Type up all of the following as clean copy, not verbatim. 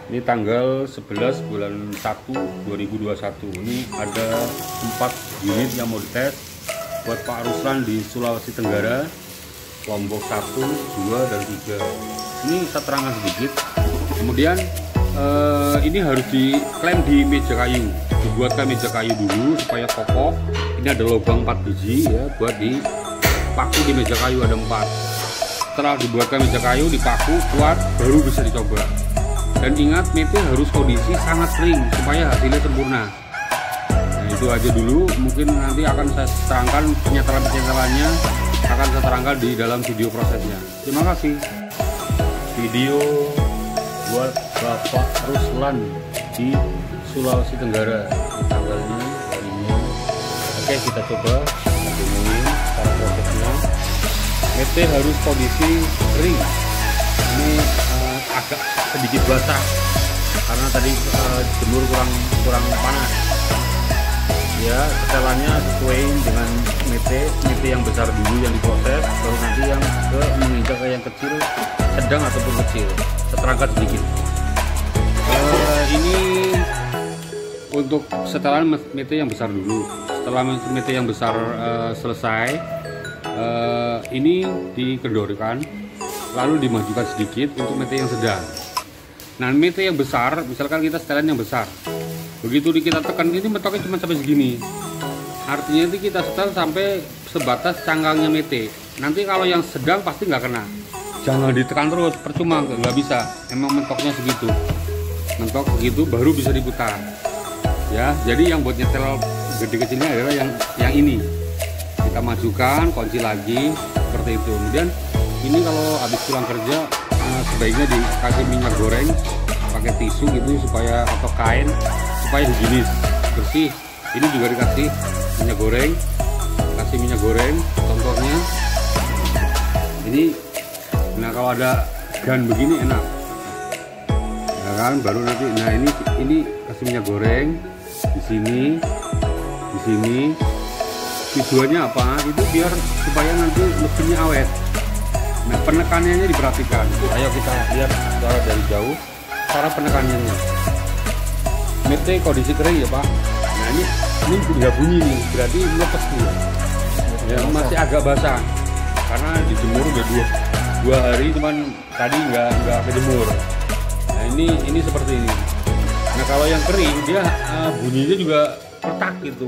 Ini tanggal 11 bulan 1 2021. Ini ada 4 unit yang mau dites buat Pak Ruslan di Sulawesi Tenggara, Lombok 1, 2, dan 3. Ini saya terangkan sedikit. Kemudian ini harus diklaim di meja kayu, dibuatkan meja kayu dulu supaya kokoh. Ini ada lubang 4 biji ya, buat dipaku di meja kayu, ada 4. Setelah dibuatkan meja kayu, dipaku kuat, baru bisa dicoba. Dan ingat, mete harus kondisi sangat kering supaya hasilnya sempurna. Nah, itu aja dulu. Mungkin nanti akan saya terangkan penyetelan-penyetelannya, akan saya terangkan di dalam video prosesnya. Terima kasih. Video buat Bapak Ruslan di Sulawesi Tenggara. Tanggalnya ini. Oke, kita coba demoin cara prosesnya. Mete harus kondisi kering. Ini agak sedikit basah karena tadi jemur kurang panas ya. Setelannya sesuai dengan mete yang besar dulu yang diproses, baru nanti yang menginjak ke yang kecil, sedang ataupun kecil. Seterangkat sedikit. Ini untuk setelan mete yang besar dulu. Setelah mete yang besar selesai, ini dikendorkan, lalu dimajukan sedikit untuk mete yang sedang. Nah, mete yang besar, misalkan kita setelan yang besar, begitu kita tekan, ini mentoknya cuma sampai segini. Artinya itu kita setel sampai sebatas cangkangnya mete. Nanti kalau yang sedang pasti nggak kena. Jangan ditekan terus, percuma, nggak bisa. Emang mentoknya segitu. Mentok begitu baru bisa diputar. Ya, jadi yang buat nyetel gede kecilnya adalah yang ini. Kita majukan, kunci lagi seperti itu. Kemudian ini kalau habis pulang kerja, sebaiknya dikasih minyak goreng pakai tisu gitu supaya, atau kain, supaya higienis, bersih. Ini juga dikasih minyak goreng, kasih minyak goreng contohnya ini. Nah, kalau ada gan begini enak ya kan, baru nanti. Nah, ini kasih minyak goreng di sini. Tujuannya apa? Itu biar supaya nanti mesinnya awet. Nah, penekanannya diperhatikan. Ayo kita lihat cara dari jauh, cara penekanannya. Mete kondisi kering ya Pak. Nah, ini udah bunyi nih, berarti lepas nih. Ya, masih agak basah karena dijemur udah dua hari, cuman tadi nggak kejemur. Nah, ini seperti ini. Nah, kalau yang kering dia bunyinya juga retak gitu.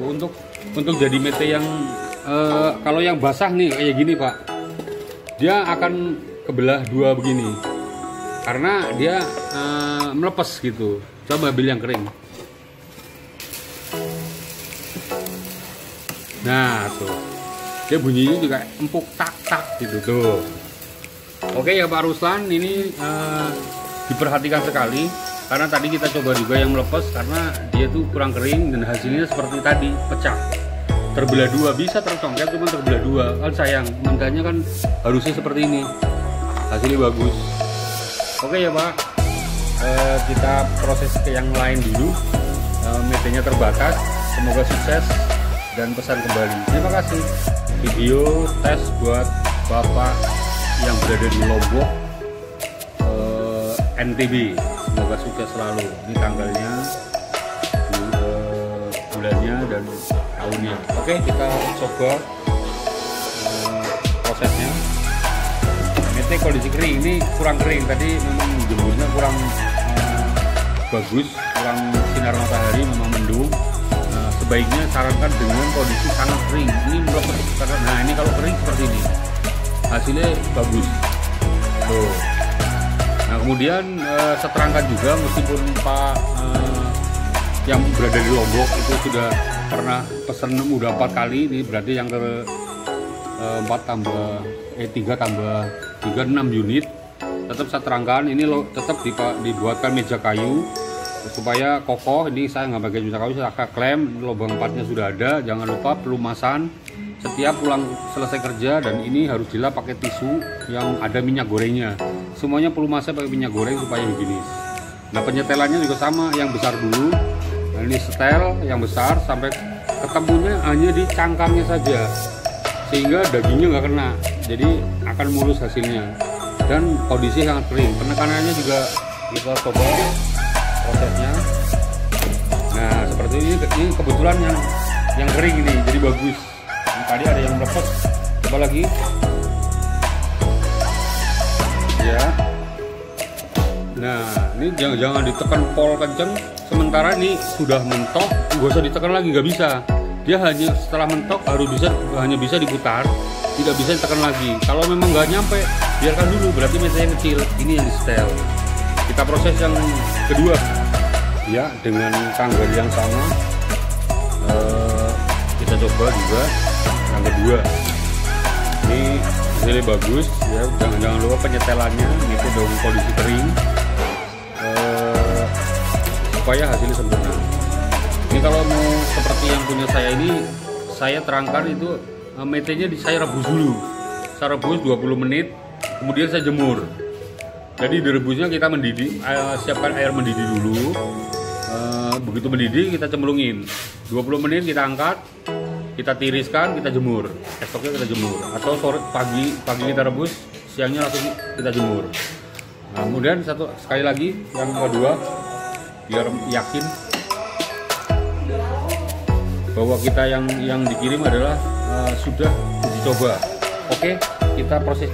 Untuk jadi mete yang kalau yang basah nih kayak gini Pak, dia akan kebelah dua begini karena dia melepas gitu. Coba ambil yang kering. Nah, tuh dia bunyinya juga empuk tak gitu tuh. Oke ya Pak Ruslan, ini diperhatikan sekali karena tadi kita coba juga yang melepas karena dia tuh kurang kering dan hasilnya seperti tadi, pecah. Terbelah dua, bisa tercongket cuma terbelah dua, kan sayang. Mentanya kan harusnya seperti ini, hasilnya bagus. Oke ya Pak, kita proses ke yang lain dulu. Metenya terbatas, semoga sukses dan pesan kembali. Terima kasih. Video tes buat Bapak yang berada di Lombok, NTB, semoga sukses selalu. Ini tanggalnya, bulannya, dan tahunnya. Oke, kita coba prosesnya. Mete kondisi kering, ini kurang kering. Tadi memang jemurnya kurang bagus, kurang sinar matahari, memang mendung. Sebaiknya sarankan dengan kondisi sangat kering. Ini melepas. Nah, ini kalau kering seperti ini, hasilnya bagus. Tuh. Nah, kemudian seterangkan juga, meskipun Pak yang berada di Lombok itu sudah pernah pesan udah 4 kali, ini berarti yang ke 3 tambah 3 6 unit. Tetap saya terangkan, ini tetap dibuatkan meja kayu supaya kokoh. Ini saya nggak pakai meja kayu, saya klaim lubang 4-nya sudah ada. Jangan lupa pelumasan setiap pulang selesai kerja, dan ini harus dilap pakai tisu yang ada minyak gorengnya. Semuanya pelumasnya pakai minyak goreng supaya higienis. Nah, penyetelannya juga sama, yang besar dulu. Nah, ini setel yang besar sampai ketemunya hanya di cangkangnya saja, sehingga dagingnya nggak kena, jadi akan mulus hasilnya dan kondisi sangat kering. Penekanannya juga kita coba prosesnya. Nah seperti ini kebetulan yang kering ini jadi bagus. Ini tadi ada yang melepas, coba lagi ya. Nah ini jangan ditekan pol kenceng, sementara ini sudah mentok, nggak usah ditekan lagi, nggak bisa. Dia hanya setelah mentok hanya bisa diputar, tidak bisa ditekan lagi. Kalau memang nggak nyampe, biarkan dulu, berarti mesinnya kecil. Ini yang di setel. Kita proses yang kedua ya dengan tanggal yang sama. Kita coba juga yang kedua. Ini hasilnya bagus ya. Jangan lupa penyetelannya itu dalam kondisi kering supaya hasilnya sempurna. Ini kalau mau seperti yang punya saya ini, saya terangkan itu metenya saya rebus dulu. Saya rebus 20 menit, kemudian saya jemur. Jadi direbusnya kita mendidih, siapkan air mendidih dulu. Begitu mendidih kita cemplungin. 20 menit kita angkat, kita tiriskan, kita jemur. Esoknya kita jemur. Atau sore pagi kita rebus, siangnya langsung kita jemur. Nah, kemudian sekali lagi yang kedua, biar yakin bahwa kita yang dikirim adalah sudah uji coba. Oke, kita proses.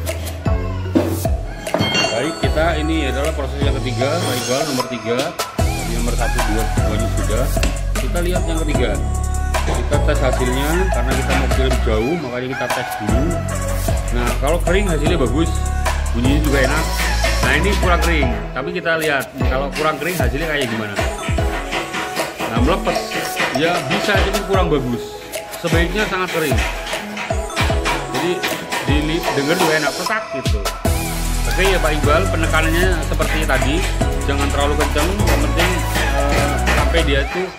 Baik, kita ini adalah proses yang ketiga, Pak Iqbal, nomor 3. Nomor 1, 2 nya sudah. Kita lihat yang ketiga. Kita tes hasilnya karena kita mau kirim jauh, makanya kita tes dulu. Nah, kalau kering hasilnya bagus, bunyinya juga enak. Nah, ini kurang kering, tapi kita lihat kalau kurang kering hasilnya kayak gimana. Nah, melepas ya bisa, tapi kurang bagus. Sebaiknya sangat kering. Jadi dengar juga enak, petak gitu. Oke ya Pak Iqbal, penekanannya seperti tadi, jangan terlalu kencang, yang penting sampai dia itu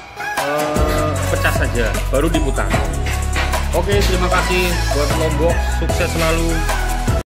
pecah saja, baru diputar. Oke, terima kasih buat Lombok, sukses selalu.